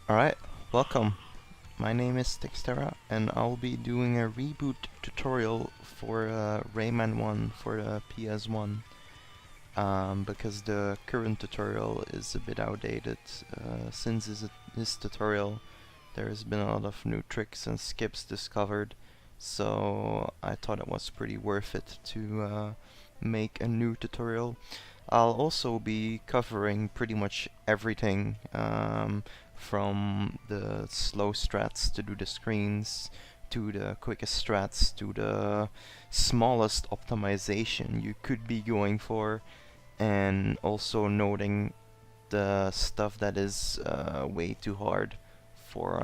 Alright, welcome. My name is Textera and I'll be doing a reboot tutorial for Rayman 1 for the PS1 because the current tutorial is a bit outdated. Since this tutorial there has been a lot of new tricks and skips discovered, so I thought it was pretty worth it to make a new tutorial. I'll also be covering pretty much everything, from the slow strats to do the screens, to the quickest strats, to the smallest optimization you could be going for, and also noting the stuff that is way too hard for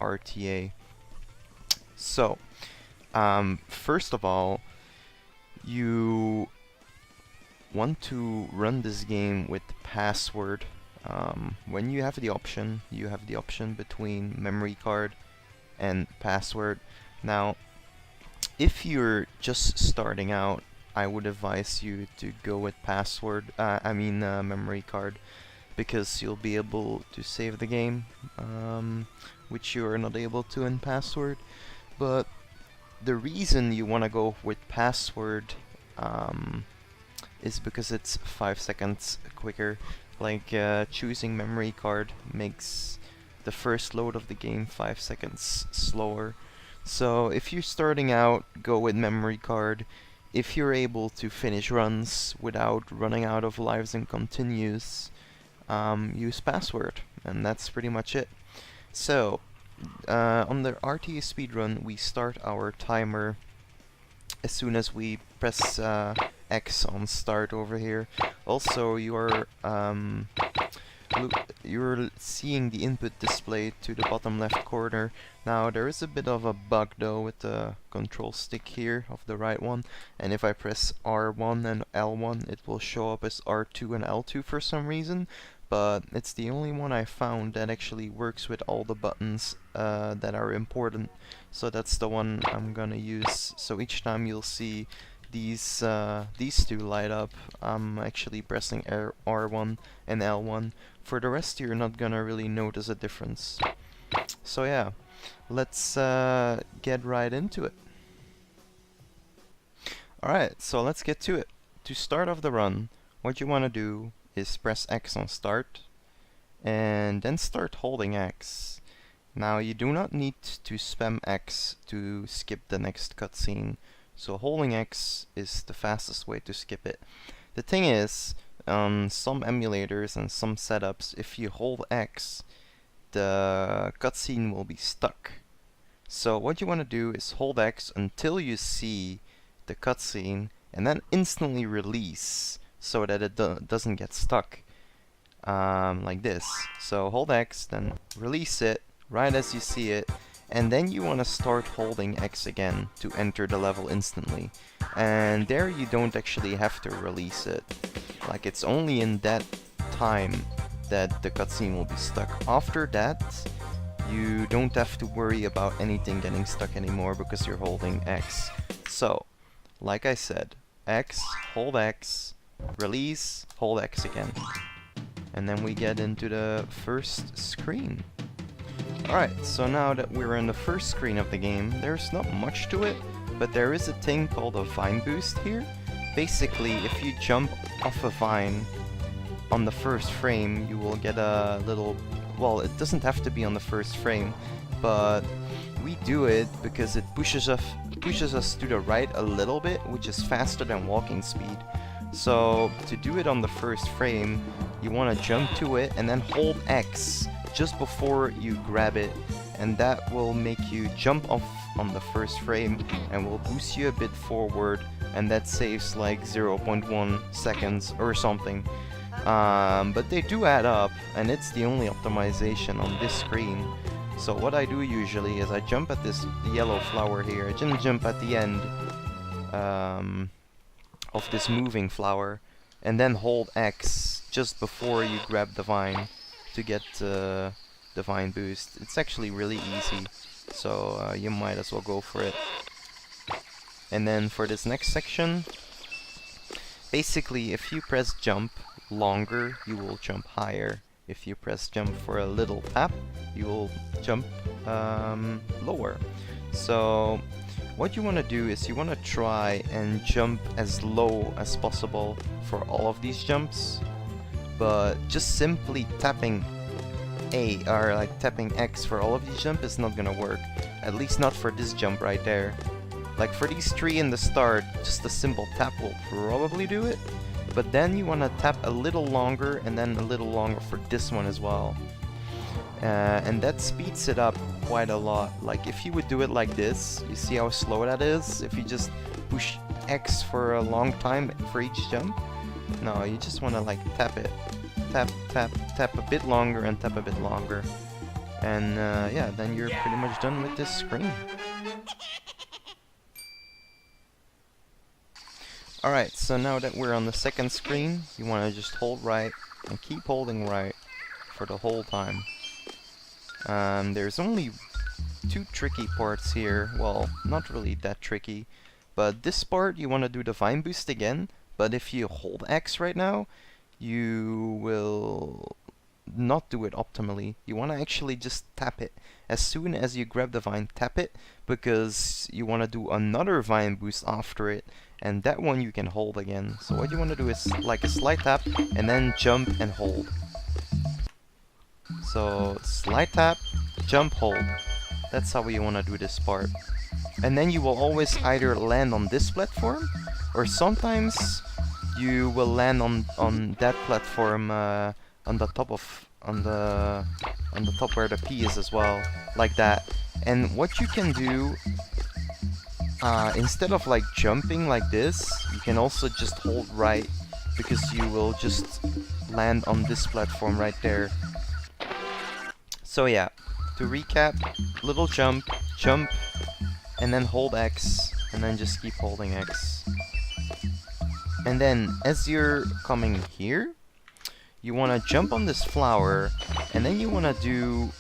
RTA. So, first of all, you want to run this game with password. When you have the option between memory card and password. Now, if you're just starting out, I would advise you to go with password, memory card, because you'll be able to save the game, which you are not able to in password. But the reason you want to go with password is because it's 5 seconds quicker. Like, choosing memory card makes the first load of the game 5 seconds slower. So if you're starting out, go with memory card. If you're able to finish runs without running out of lives and continues, use password, and that's pretty much it. So, on the RTA speedrun, we start our timer as soon as we press X on start over here. Also, you're seeing the input display to the bottom left corner. Now, there is a bit of a bug though with the control stick here of the right one, and if I press R1 and L1 it will show up as R2 and L2 for some reason, but it's the only one I found that actually works with all the buttons that are important. So that's the one I'm gonna use. So each time you'll see these two light up, I'm actually pressing R1 and L1. For the rest, you're not gonna really notice a difference. So yeah, let's get right into it. Alright, so let's get to it. To start off the run, what you want to do is press X on start, and then start holding X. Now, you do not need to spam X to skip the next cutscene, so holding X is the fastest way to skip it. The thing is, on some emulators and some setups, if you hold X, the cutscene will be stuck. So what you want to do is hold X until you see the cutscene, and then instantly release so that it doesn't get stuck, like this. So hold X, then release it right as you see it, and then you want to start holding X again to enter the level instantly. And there you don't actually have to release it. Like, it's only in that time that the cutscene will be stuck. After that, you don't have to worry about anything getting stuck anymore because you're holding X. So, like I said, X, hold X, release, hold X again. And then we get into the first screen. Alright, so now that we're in the first screen of the game, there's not much to it, but there is a thing called a vine boost here. Basically, if you jump off a vine on the first frame, you will get a little... Well, it doesn't have to be on the first frame, but we do it because it pushes us to the right a little bit, which is faster than walking speed. So, to do it on the first frame, you want to jump to it and then hold X just before you grab it, and that will make you jump off on the first frame and will boost you a bit forward, and that saves like 0.1 seconds or something. But they do add up, and it's the only optimization on this screen. So what I do usually is I jump at this yellow flower here. I didn't jump at the end of this moving flower, and then hold X just before you grab the vine to get the vine boost. It's actually really easy, so you might as well go for it. And then for this next section, basically if you press jump longer, you will jump higher. If you press jump for a little tap, you will jump lower. So what you want to do is you want to try and jump as low as possible for all of these jumps, but just simply tapping A or like tapping X for all of these jumps is not gonna work. At least not for this jump right there. Like for these 3 in the start, just a simple tap will probably do it, but then you want to tap a little longer and then a little longer for this one as well. And that speeds it up quite a lot. Like if you would do it like this, you see how slow that is? If you just push X for a long time for each jump. No, you just want to like tap it. Tap, tap, tap a bit longer and tap a bit longer. And yeah, then you're pretty much done with this screen. Alright, so now that we're on the second screen, you want to just hold right and keep holding right for the whole time. There's only 2 tricky parts here. Well, not really that tricky. But this part, you want to do the Vine Boost again. But if you hold X right now, you will not do it optimally. You want to actually just tap it. As soon as you grab the vine, tap it, because you want to do another Vine Boost after it. And that one you can hold again. So what you want to do is like a slight tap and then jump and hold. So slight tap, jump, hold. That's how you want to do this part. And then you will always either land on this platform, or sometimes you will land on that platform on the top where the P is as well, like that. And what you can do, instead of like jumping like this, you can also just hold right, because you will just land on this platform right there. So yeah, to recap, little jump, jump, and then hold X, and then just keep holding X. And then as you're coming here, you want to jump on this flower, and then you want to do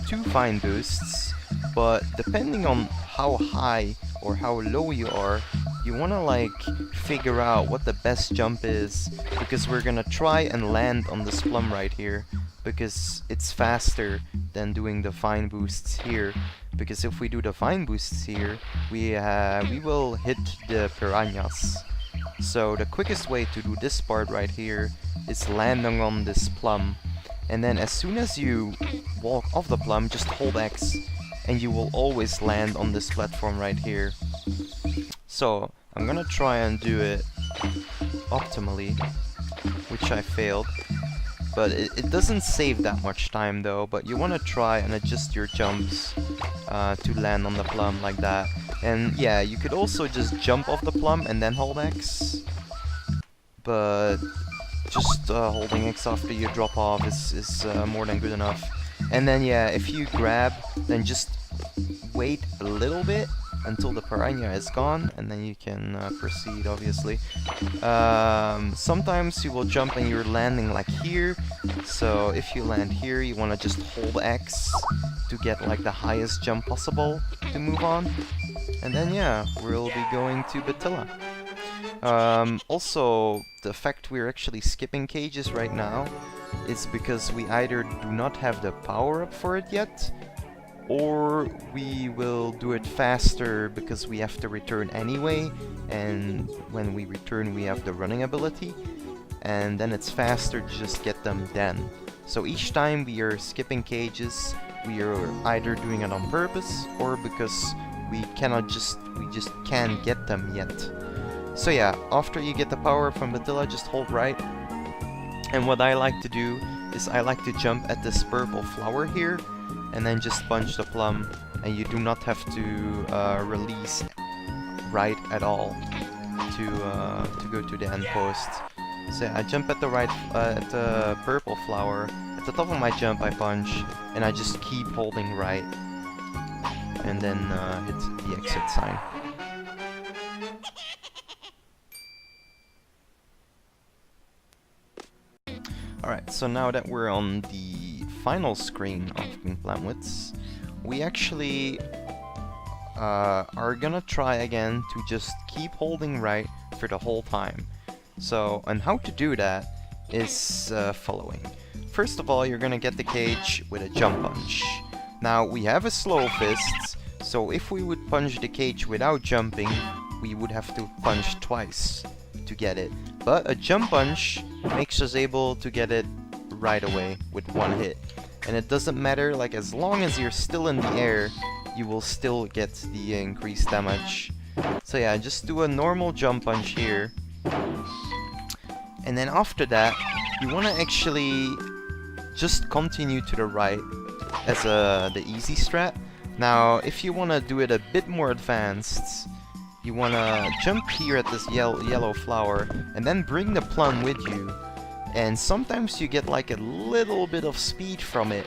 2 Vine Boosts, but depending on how high or how low you are, you want to like figure out what the best jump is, because we're gonna try and land on this plum right here, because it's faster than doing the Vine Boosts here. Because if we do the Vine Boosts here, we will hit the piranhas. So the quickest way to do this part right here is landing on this plum, and then as soon as you walk off the plum, just hold X, and you will always land on this platform right here. So I'm gonna try and do it optimally, which I failed, but it doesn't save that much time though. But you want to try and adjust your jumps to land on the plum like that. And yeah, you could also just jump off the plum and then hold X, but just holding X after you drop off is more than good enough. And then yeah, if you grab, then just wait a little bit until the piranha is gone, and then you can proceed, obviously. Sometimes you will jump and you're landing like here, so if you land here, you want to just hold X to get like the highest jump possible to move on. And then yeah, we'll be going to Batilla. Also, the fact we're actually skipping cages right now is because we either do not have the power up for it yet, or we will do it faster because we have to return anyway, and when we return we have the running ability, and then it's faster to just get them then. So each time we are skipping cages, we are either doing it on purpose or because we just can't get them yet. So yeah, after you get the power up from Batilla, just hold right. And what I like to do is I like to jump at this purple flower here, and then just punch the plum, and you do not have to release right at all to go to the end post. So I jump at the right at the purple flower. At the top of my jump I punch, and I just keep holding right, and then hit the exit sign. Alright, so now that we're on the final screen of King Plamwitz, we actually are gonna try again to just keep holding right for the whole time. So, and how to do that is following. first of all, you're gonna get the cage with a jump punch. Now, we have a slow fist, so if we would punch the cage without jumping, we would have to punch twice to get it. But a jump punch makes us able to get it right away with one hit. And it doesn't matter, like, as long as you're still in the air, you will still get the increased damage. So yeah, just do a normal jump punch here. And then after that, you want to actually just continue to the right as the easy strat. Now, if you want to do it a bit more advanced, you want to jump here at this yellow flower, and then bring the plum with you. And sometimes you get like a little bit of speed from it,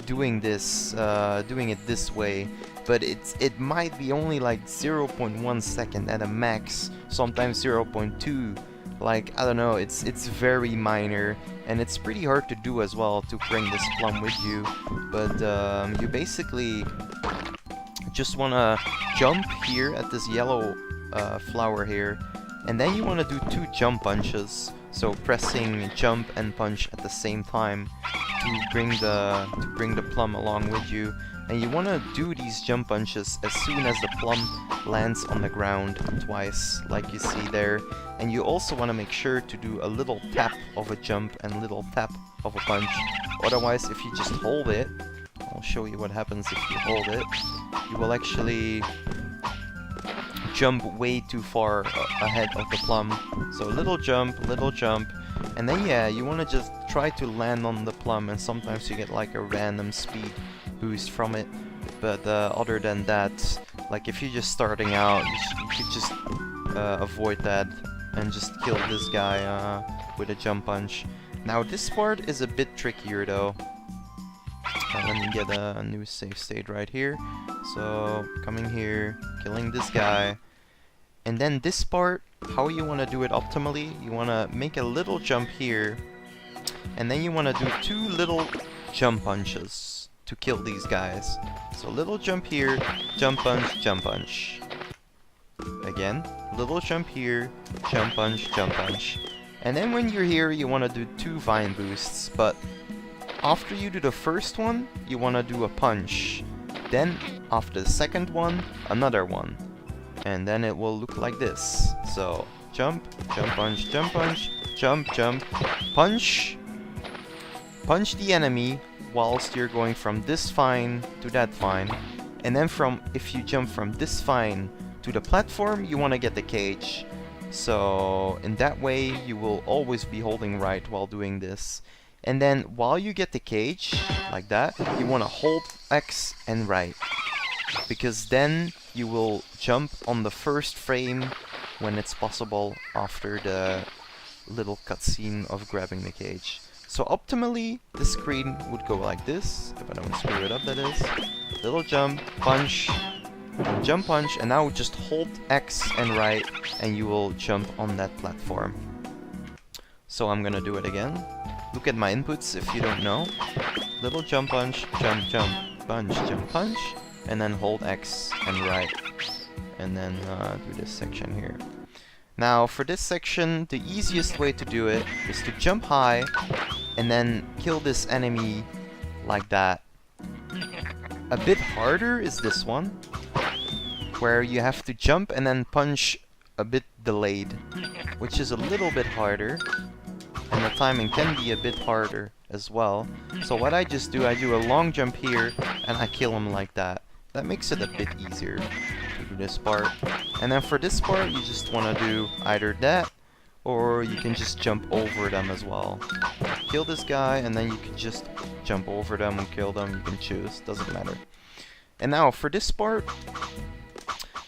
doing it this way. But it might be only like 0.1 second at a max, sometimes 0.2. Like, I don't know, it's very minor, and it's pretty hard to do as well to bring this plum with you. But you basically just want to jump here at this yellow flower here, and then you want to do 2 jump punches. So pressing jump and punch at the same time to bring the plum along with you. And you want to do these jump punches as soon as the plum lands on the ground twice, like you see there. And you also want to make sure to do a little tap of a jump and a little tap of a punch. Otherwise, if you just hold it, I'll show you what happens if you hold it. You will actually jump way too far ahead of the plum. So little jump, and then yeah, you want to just try to land on the plum, and sometimes you get like a random speed boost from it. But other than that, like if you're just starting out, you could just avoid that and just kill this guy with a jump punch. Now this part is a bit trickier though. Let me get a new save state right here. So coming here, killing this guy. And then this part, how you want to do it optimally, you want to make a little jump here, and then you want to do 2 little jump punches to kill these guys. So little jump here, jump punch, jump punch. Again, little jump here, jump punch, jump punch. And then when you're here, you want to do 2 vine boosts, but after you do the first one, you want to do a punch. Then, after the second one, another one. And then it will look like this. So, jump, jump punch, jump punch, jump, jump, punch. Punch the enemy whilst you're going from this vine to that vine. And then if you jump from this vine to the platform, you want to get the cage. So, in that way, you will always be holding right while doing this. And then, while you get the cage, like that, you want to hold X and right. Because then you will jump on the first frame when it's possible after the little cutscene of grabbing the cage. So optimally, the screen would go like this, if I don't screw it up that is. Little jump, punch, jump punch, and now just hold X and right, and you will jump on that platform. So I'm gonna do it again. Look at my inputs if you don't know. Little jump punch, jump, jump, punch, jump, punch. And then hold X and right, and then do this section here. Now for this section, the easiest way to do it is to jump high and then kill this enemy like that. A bit harder is this one, where you have to jump and then punch a bit delayed, which is a little bit harder, and the timing can be a bit harder as well. So what I just do, I do a long jump here and I kill him like that. That makes it a bit easier to do this part. And then for this part, you just want to do either that, or you can just jump over them as well. Kill this guy, and then you can just jump over them and kill them. You can choose, doesn't matter. And now for this part,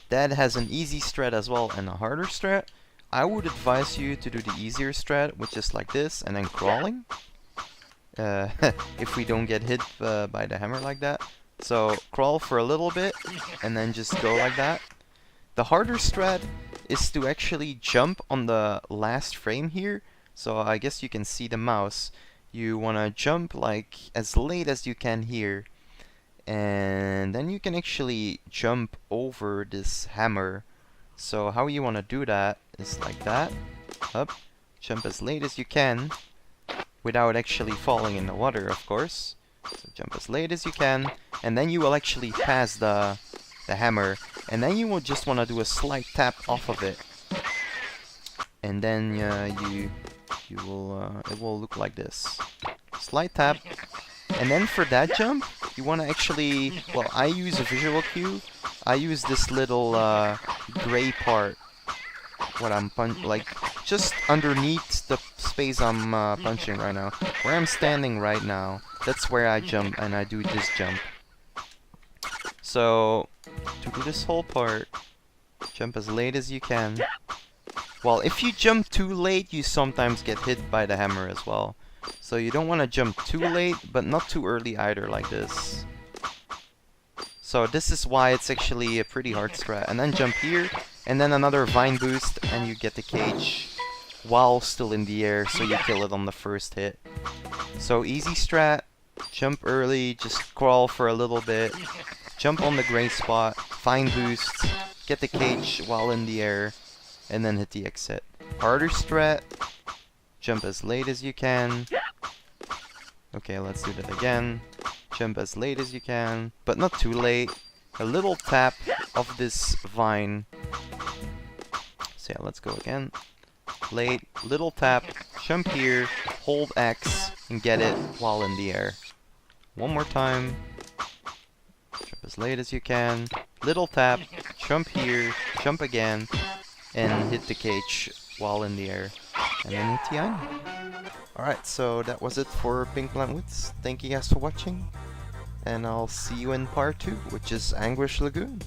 that has an easy strat as well and a harder strat. I would advise you to do the easier strat, which is like this, and then crawling. If we don't get hit by the hammer like that. So crawl for a little bit and then just go like that. The harder strat is to actually jump on the last frame here. So I guess you can see the mouse. You want to jump like as late as you can here. And then you can actually jump over this hammer. So how you want to do that is like that. Up, jump as late as you can without actually falling in the water, of course. So jump as late as you can, and then you will actually pass the hammer, and then you will just want to do a slight tap off of it, and then it will look like this. Slight tap, and then for that jump, you want to actually, well, I use a visual cue. I use this little gray part, what I'm like just underneath the space I'm punching right now. Where I'm standing right now, that's where I jump, and I do this jump. So, to do this whole part, jump as late as you can. Well, if you jump too late, you sometimes get hit by the hammer as well. So you don't want to jump too late, but not too early either, like this. So this is why it's actually a pretty hard strat. And then jump here, and then another vine boost, and you get the cage while still in the air, so you kill it on the first hit. So easy strat, jump early, just crawl for a little bit, jump on the gray spot, vine boost, get the cage while in the air, and then hit the exit. Harder strat, jump as late as you can. Okay, let's do that again. Jump as late as you can, but not too late. A little tap of this vine. So yeah, let's go again. Late, little tap, jump here, hold X, and get it while in the air. One more time. Jump as late as you can. Little tap, jump here, jump again, and hit the cage while in the air. And then hit the end. Alright, so that was it for Pink Plant Woods. Thank you guys for watching, and I'll see you in part 2, which is Anguish Lagoon.